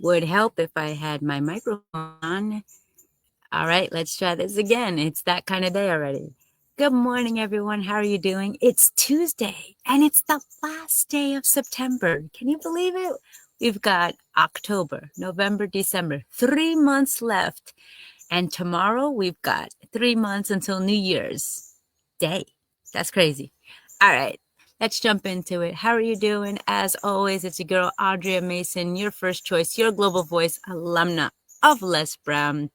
Would help if I had my microphone on. All right, let's try this again. It's that kind of day already. Good morning, everyone. How are you doing? It's Tuesday, and it's the last day of September. Can you believe it? We've got October, November, December, 3 months left. And tomorrow we've got 3 months until New Year's Day. That's crazy. All right, let's jump into it. How are you doing? As always, it's your girl, Andrea Mason, your first choice, your global voice alumna of Les Brown,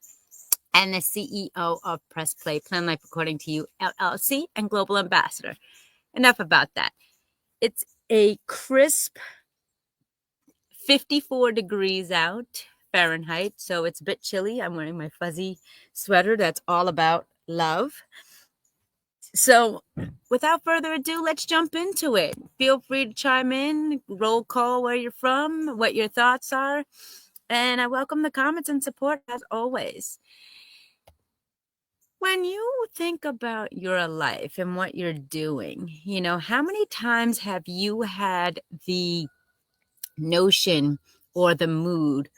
and the CEO of Press Play, Plan Life According to You, LLC, and Global Ambassador. Enough about that. It's a crisp 54 degrees out Fahrenheit, so it's a bit chilly. I'm wearing my fuzzy sweater that's all about love. So without further ado, let's jump into it. Feel free to chime in, roll call where you're from, what your thoughts are, and I welcome the comments and support as always. When you think about your life and what you're doing, how many times have you had the notion or the mood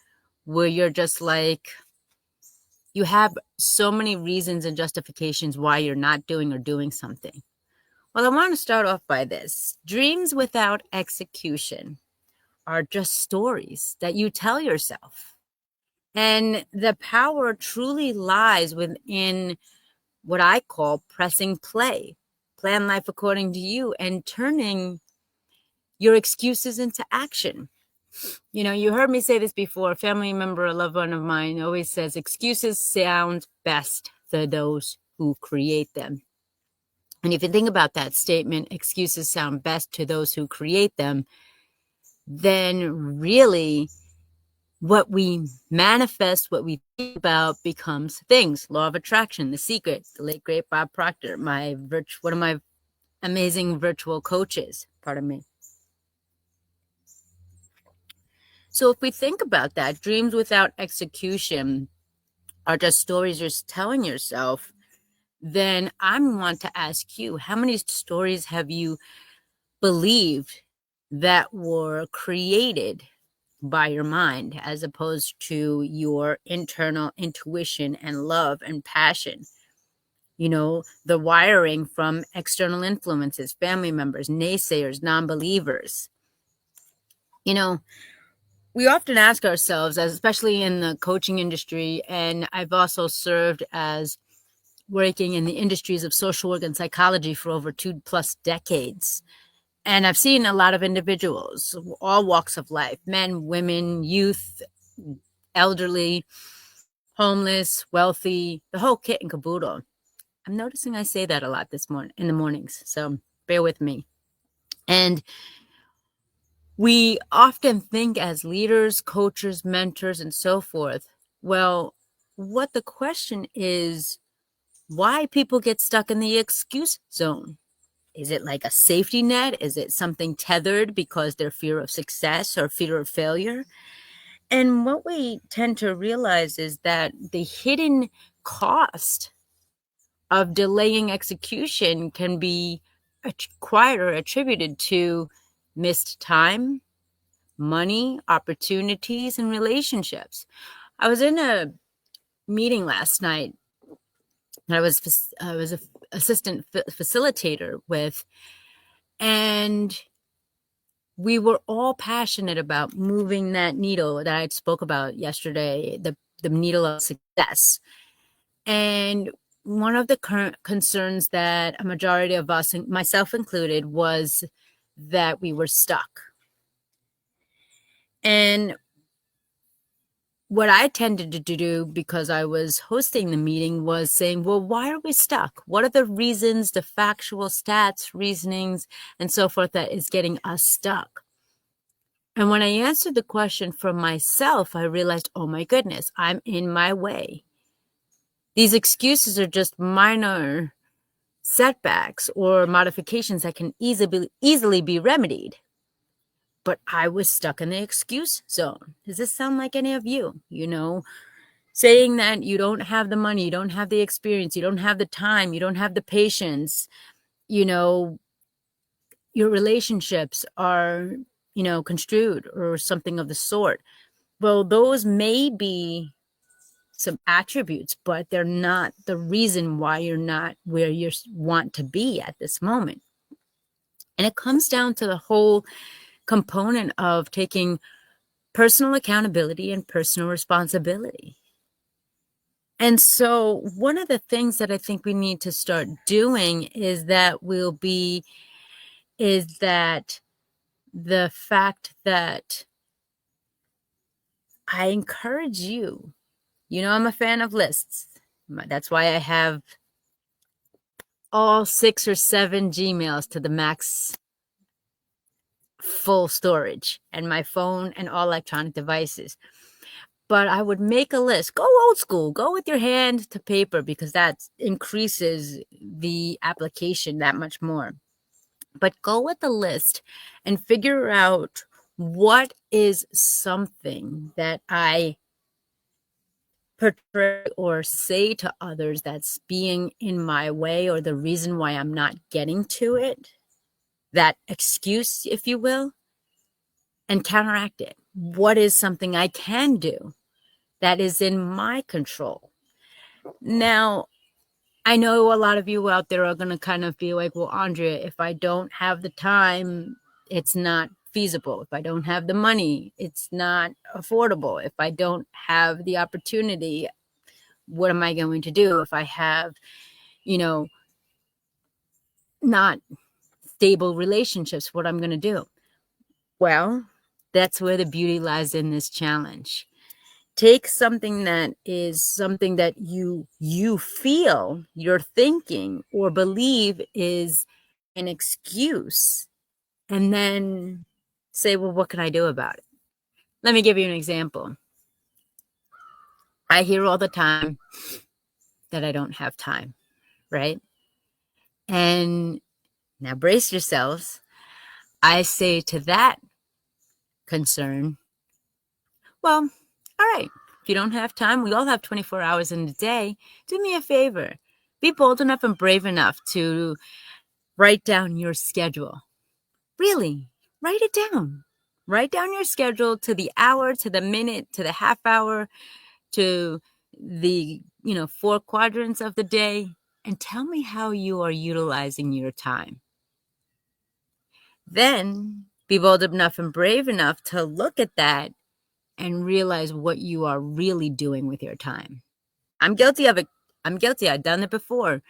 where you're just like, you have so many reasons and justifications why you're not doing or doing something? Well, I want to start off by this. Dreams without execution are just stories that you tell yourself. And the power truly lies within what I call pressing play, plan life according to you, and turning your excuses into action. You heard me say this before. A family member, a loved one of mine, always says excuses sound best to those who create them. And if you think about that statement, excuses sound best to those who create them, then really what we manifest, what we think about becomes things. Law of attraction, The Secret, the late great Bob Proctor, one of my amazing virtual coaches, pardon me. So if we think about that, dreams without execution are just stories you're telling yourself. Then I want to ask you, how many stories have you believed that were created by your mind as opposed to your internal intuition and love and passion? The wiring from external influences, family members, naysayers, non-believers. We often ask ourselves, especially in the coaching industry, and I've also served as working in the industries of social work and psychology for over 2+ decades. And I've seen a lot of individuals, all walks of life, men, women, youth, elderly, homeless, wealthy, the whole kit and caboodle. I'm noticing I say that a lot in the mornings, so bear with me. And we often think as leaders, coaches, mentors, and so forth, well, what the question is, why people get stuck in the excuse zone. Is it like a safety net? Is it something tethered because their fear of success or fear of failure? And what we tend to realize is that the hidden cost of delaying execution can be acquired or attributed to missed time, money, opportunities, and relationships. I was in a meeting last night that I was an assistant facilitator with, and we were all passionate about moving that needle that I spoke about yesterday, the needle of success. And one of the current concerns that a majority of us, myself included, was that we were stuck. And what I tended to do, because I was hosting the meeting, was saying, well, why are we stuck? What are the reasons, the factual stats, reasonings, and so forth that is getting us stuck? And when I answered the question for myself, I realized, oh my goodness, I'm in my way. These excuses are just minor setbacks or modifications that can easily be remedied. But I was stuck in the excuse zone. Does this sound like any of you? Saying that you don't have the money, you don't have the experience, you don't have the time, you don't have the patience, your relationships are, construed or something of the sort. Well, those may be some attributes, but they're not the reason why you're not where you want to be at this moment. And it comes down to the whole component of taking personal accountability and personal responsibility. And so one of the things that I think we need to start doing is that the fact that I encourage you, I'm a fan of lists. That's why I have all 6 or 7 Gmails to the max full storage, and my phone and all electronic devices. But I would make a list. Go old school. Go with your hand to paper, because that increases the application that much more. But go with the list and figure out what is something that I portray or say to others that's being in my way, or the reason why I'm not getting to it, that excuse, if you will, and counteract it. What is something I can do that is in my control? Now, I know a lot of you out there are going to kind of be like, well, Andrea, if I don't have the time, it's not feasible. If I don't have the money, it's not affordable. If I don't have the opportunity, what am I going to do? If I have, not stable relationships, what I'm going to do? Well, that's where the beauty lies in this challenge. Take something that is something that you feel, you're thinking, or believe is an excuse, and then say, well, what can I do about it? Let me give you an example. I hear all the time that I don't have time, right? And now brace yourselves. I say to that concern, well, all right, if you don't have time, we all have 24 hours in a day. Do me a favor. Be bold enough and brave enough to write down your schedule. Really, write it down. Write down your schedule to the hour, to the minute, to the half hour, to the 4 quadrants of the day, and tell me how you are utilizing your time. Then be bold enough and brave enough to look at that and realize what you are really doing with your time. I'm guilty of it. I've done it before.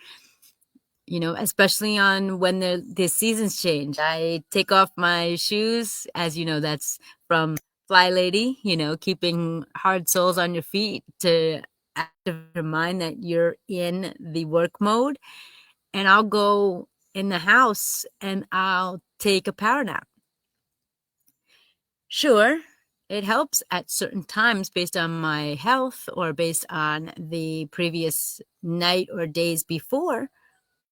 Especially on when the seasons change. I take off my shoes, as you know, that's from Fly Lady, keeping hard soles on your feet to activate your mind that you're in the work mode. And I'll go in the house and I'll take a power nap. Sure, it helps at certain times based on my health or based on the previous night or days before.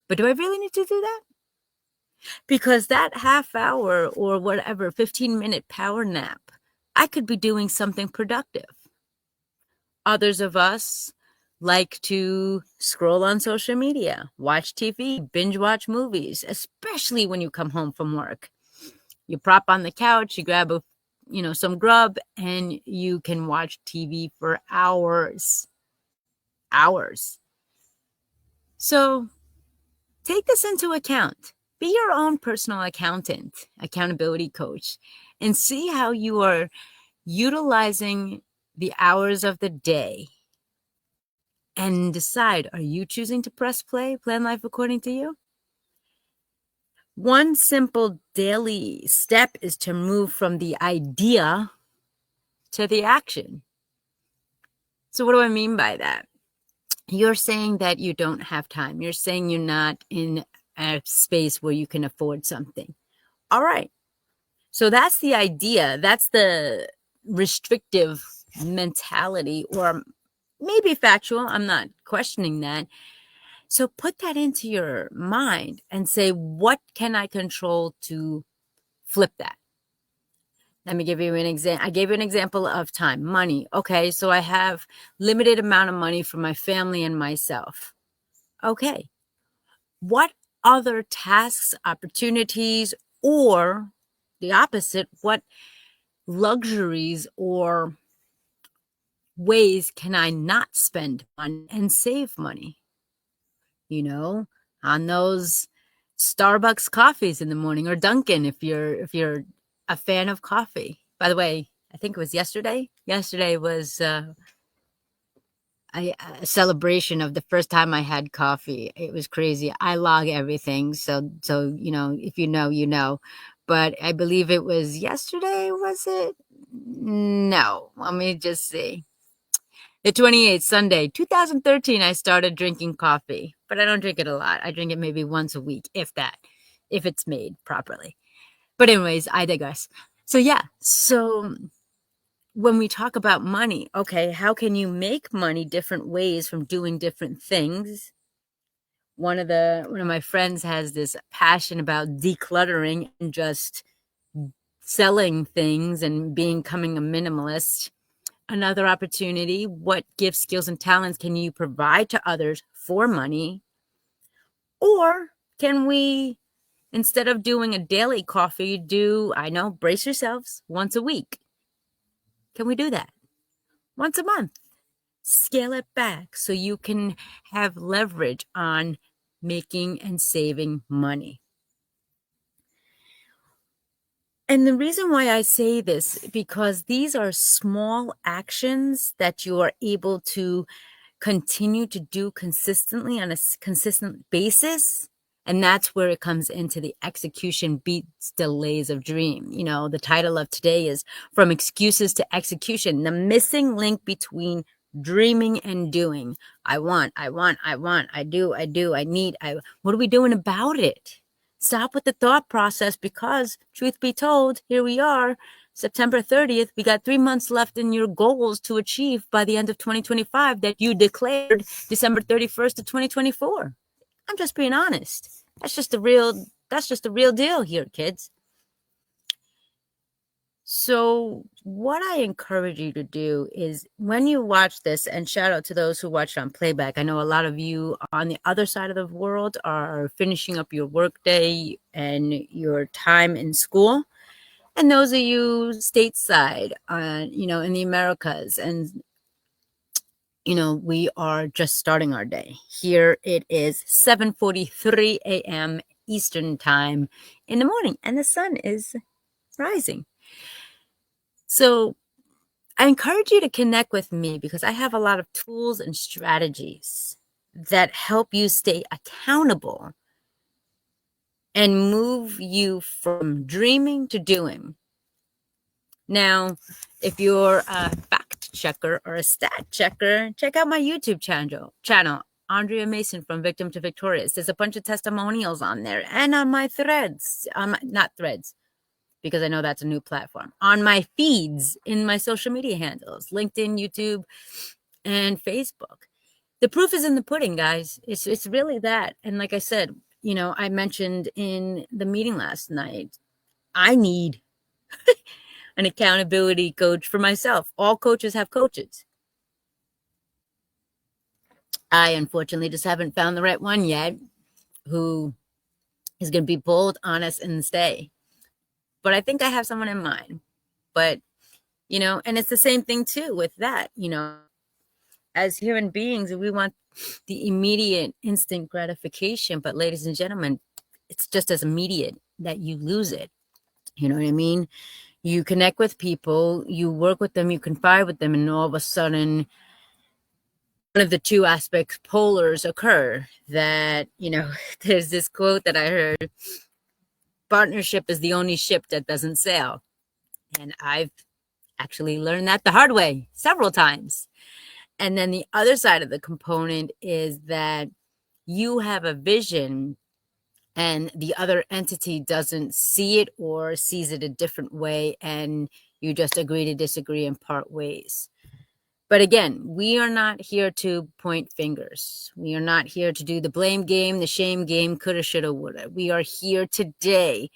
But do I really need to do that? Because that half hour or whatever, 15-minute power nap, I could be doing something productive. Others of us like to scroll on social media, watch TV, binge watch movies, especially when you come home from work. You prop on the couch, you grab some grub, and you can watch TV for hours. So take this into account. Be your own personal accountability coach, and see how you are utilizing the hours of the day, and decide, are you choosing to press play, plan life according to you? One simple daily step is to move from the idea to the action. So what do I mean by that? You're saying that you don't have time. You're saying you're not in a space where you can afford something. All right. So that's the idea. That's the restrictive mentality, or maybe factual. I'm not questioning that. So put that into your mind and say, what can I control to flip that? Let me give you an example. I gave you an example of time, money. Okay, so I have limited amount of money for my family and myself. Okay, what other tasks, opportunities, or the opposite, what luxuries or ways can I not spend money and save money? You know, on those Starbucks coffees in the morning, or Dunkin' if you're a fan of coffee. By the way, I think it was yesterday. Yesterday was a celebration of the first time I had coffee. It was crazy. I log everything, so if you know, you know. But I believe it was yesterday. Was it? No. Let me just see. The 28th, Sunday, 2013, I started drinking coffee, but I don't drink it a lot. I drink it maybe once a week, if that, if it's made properly. But anyways, I digress. So yeah, so when we talk about money, okay, how can you make money different ways from doing different things? One of my friends has this passion about decluttering and just selling things and becoming a minimalist. Another opportunity, what gifts, skills, and talents can you provide to others for money? Or can we, instead of doing a daily coffee, brace yourselves, once a week? Can we do that? Once a month? Scale it back so you can have leverage on making and saving money. And the reason why I say this, because these are small actions that you are able to continue to do consistently on a consistent basis. And that's where it comes into the execution beats delays of dream. The title of today is From Excuses to Execution, the missing link between dreaming and doing. I want, I do, I need, what are we doing about it? Stop with the thought process, because truth be told, here we are, September 30th, we got 3 months left in your goals to achieve by the end of 2025 that you declared December 31st of 2024. I'm just being honest. That's just the real deal here, kids. So what I encourage you to do is, when you watch this, and shout out to those who watch it on playback. I know a lot of you on the other side of the world are finishing up your workday and your time in school. And those of you stateside, in the Americas, and we are just starting our day. Here it is 7:43 a.m. Eastern time in the morning, and the sun is rising. So I encourage you to connect with me, because I have a lot of tools and strategies that help you stay accountable and move you from dreaming to doing. Now, if you're a fact checker or a stat checker, check out my YouTube channel, Andrea Mason, From Victim to Victorious. There's a bunch of testimonials on there, and on my threads, not threads, because I know that's a new platform, on my feeds in my social media handles, LinkedIn, YouTube, and Facebook. The proof is in the pudding, guys. It's really that. And like I said, I mentioned in the meeting last night, I need an accountability coach for myself. All coaches have coaches. I unfortunately just haven't found the right one yet, who is going to be bold, honest, and stay. But I think I have someone in mind. But, and it's the same thing too with that, as human beings, we want the immediate instant gratification. But ladies and gentlemen, it's just as immediate that you lose it. You know what I mean? You connect with people, you work with them, you confide with them, and all of a sudden, one of the two aspects polars occur. That, there's this quote that I heard: partnership is the only ship that doesn't sail. And I've actually learned that the hard way several times. And then the other side of the component is that you have a vision and the other entity doesn't see it, or sees it a different way, and you just agree to disagree and part ways. But again, we are not here to point fingers. We are not here to do the blame game, the shame game, coulda, shoulda, woulda. We are here today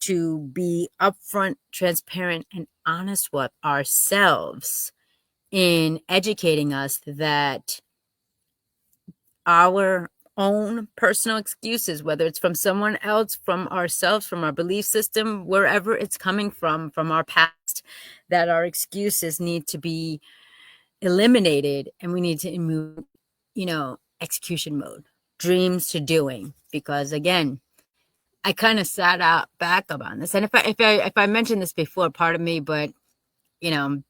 to be upfront, transparent, and honest with ourselves in educating us that our own personal excuses, whether it's from someone else, from ourselves, from our belief system, wherever it's coming from our past, that our excuses need to be eliminated, and we need to move, execution mode, dreams to doing. Because again, I kind of sat out back up on this, and if I mentioned this before, pardon me, but you know,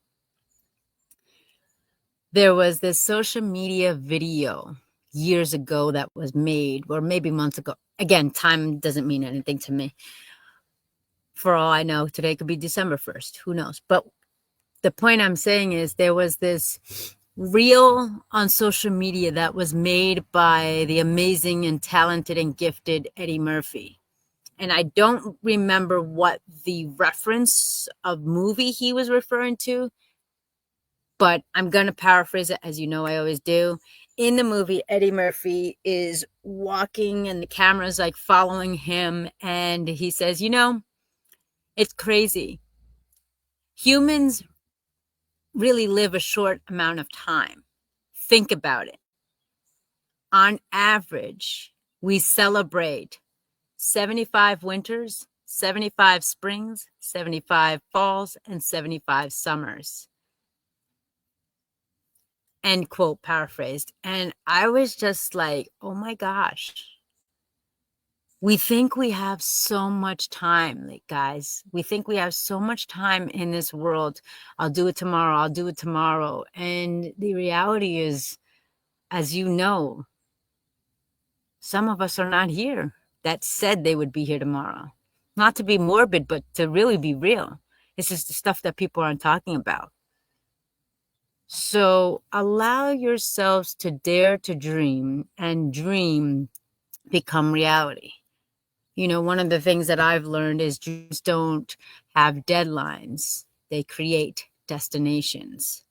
there was this social media video years ago that was made, or maybe months ago. Again, time doesn't mean anything to me. For all I know, today could be December 1st. Who knows? But the point I'm saying is there was this reel on social media that was made by the amazing and talented and gifted Eddie Murphy. And I don't remember what the reference of movie he was referring to, but I'm going to paraphrase it, as you know I always do. In the movie, Eddie Murphy is walking and the camera's like following him, and he says, it's crazy. Humans really live a short amount of time. Think about it. On average, we celebrate 75 winters, 75 springs, 75 falls, and 75 summers. End quote, paraphrased. And I was just like, oh my gosh. We think we have so much time, like guys. We think we have so much time in this world. I'll do it tomorrow. I'll do it tomorrow. And the reality is, as you know, some of us are not here that said they would be here tomorrow. Not to be morbid, but to really be real. It's just the stuff that people aren't talking about. So allow yourselves to dare to dream, and dream become reality. One of the things that I've learned is dreams don't have deadlines. They create destinations.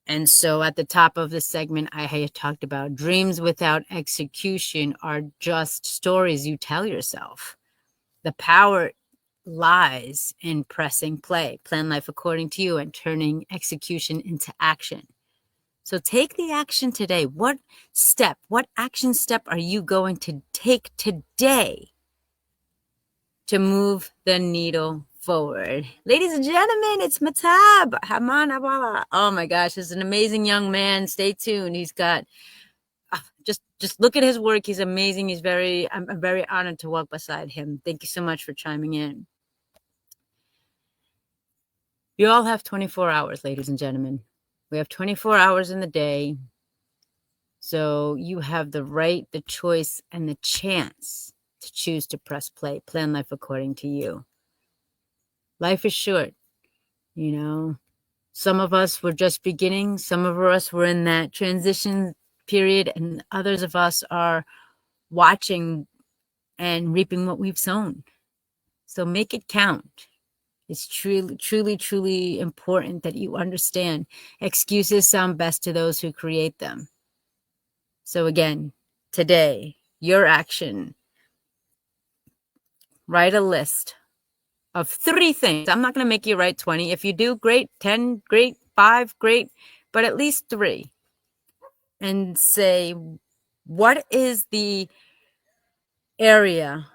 And so at the top of the segment, I had talked about dreams without execution are just stories you tell yourself. The power lies in pressing play, plan life according to you, and turning execution into action. So take the action today. What action step are you going to take today to move the needle forward? Ladies and gentlemen, it's Matab Haman Abala. Oh my gosh, he's an amazing young man. Stay tuned. He's got just look at his work. He's amazing. I'm very honored to walk beside him. Thank you so much for chiming in. You all have 24 hours, ladies and gentlemen. We have 24 hours in the day. So you have the right, the choice, and the chance to choose to press play. Plan life according to you. Life is short. Some of us were just beginning. Some of us were in that transition period, and others of us are watching and reaping what we've sown. So make it count. It's truly, truly, truly important that you understand excuses sound best to those who create them. So again, today, your action, write a list of 3 things. I'm not going to make you write 20. If you do, great. 10, great. 5, great. But at least 3. And say, what is the area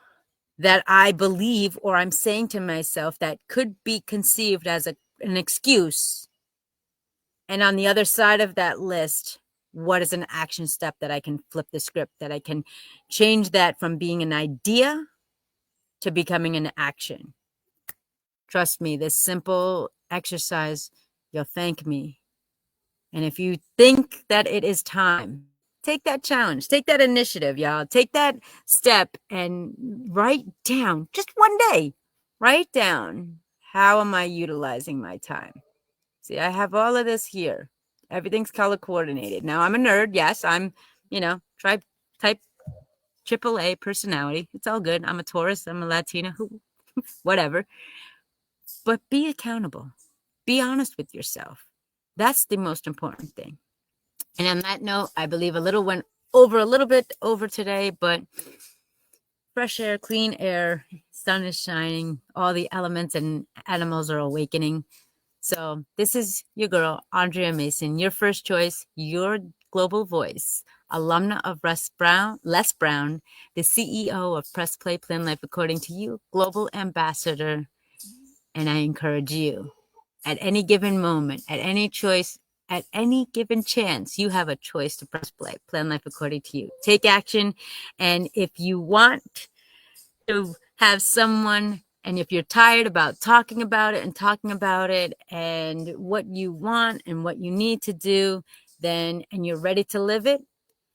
that I believe, or I'm saying to myself, that could be conceived as an excuse? And on the other side of that list, what is an action step that I can flip the script, that I can change that from being an idea to becoming an action? Trust me, this simple exercise, you'll thank me. And if you think that it is time, take that challenge, take that initiative, y'all. Take that step and write down, just one day, write down, how am I utilizing my time? See, I have all of this here. Everything's color coordinated. Now, I'm a nerd. Yes, I'm, type AAA personality. It's all good. I'm a Taurus. I'm a Latina. Whatever. But be accountable. Be honest with yourself. That's the most important thing. And on that note, I believe a little bit over today, but fresh air, clean air, sun is shining, all the elements and animals are awakening. So this is your girl, Andrea Mason, your first choice, your global voice, alumna of Les Brown, the CEO of Press Play Plan Life According to You, global ambassador. And I encourage you, at any given moment, at any choice, at any given chance, you have a choice to press play. Plan life according to you. Take action. And if you want to have someone, and if you're tired about talking about it and what you want and what you need to do, then, and you're ready to live it,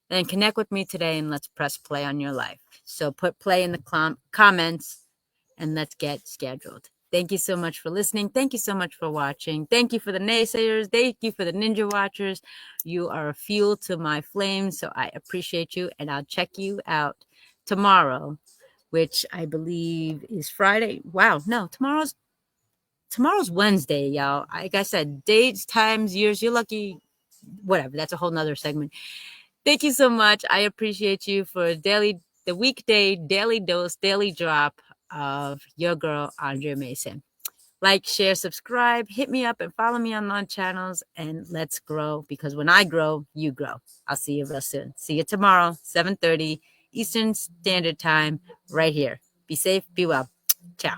then connect with me today and let's press play on your life. So put play in the comments and let's get scheduled. Thank you so much for listening. Thank you so much for watching. Thank you for the naysayers. Thank you for the ninja watchers. You are a fuel to my flames, so I appreciate you, and I'll check you out tomorrow, which I believe is Friday. Wow, no, tomorrow's Wednesday, y'all. Like I said, dates, times, years, you're lucky. Whatever, that's a whole nother segment. Thank you so much. I appreciate you for the weekday daily dose, daily drop of your girl, Andrea Mason. Like, share, subscribe, hit me up and follow me on my channels, and let's grow, because when I grow, you grow. I'll see you real soon. See you tomorrow, 7:30 Eastern Standard Time, right here. Be safe, be well. Ciao.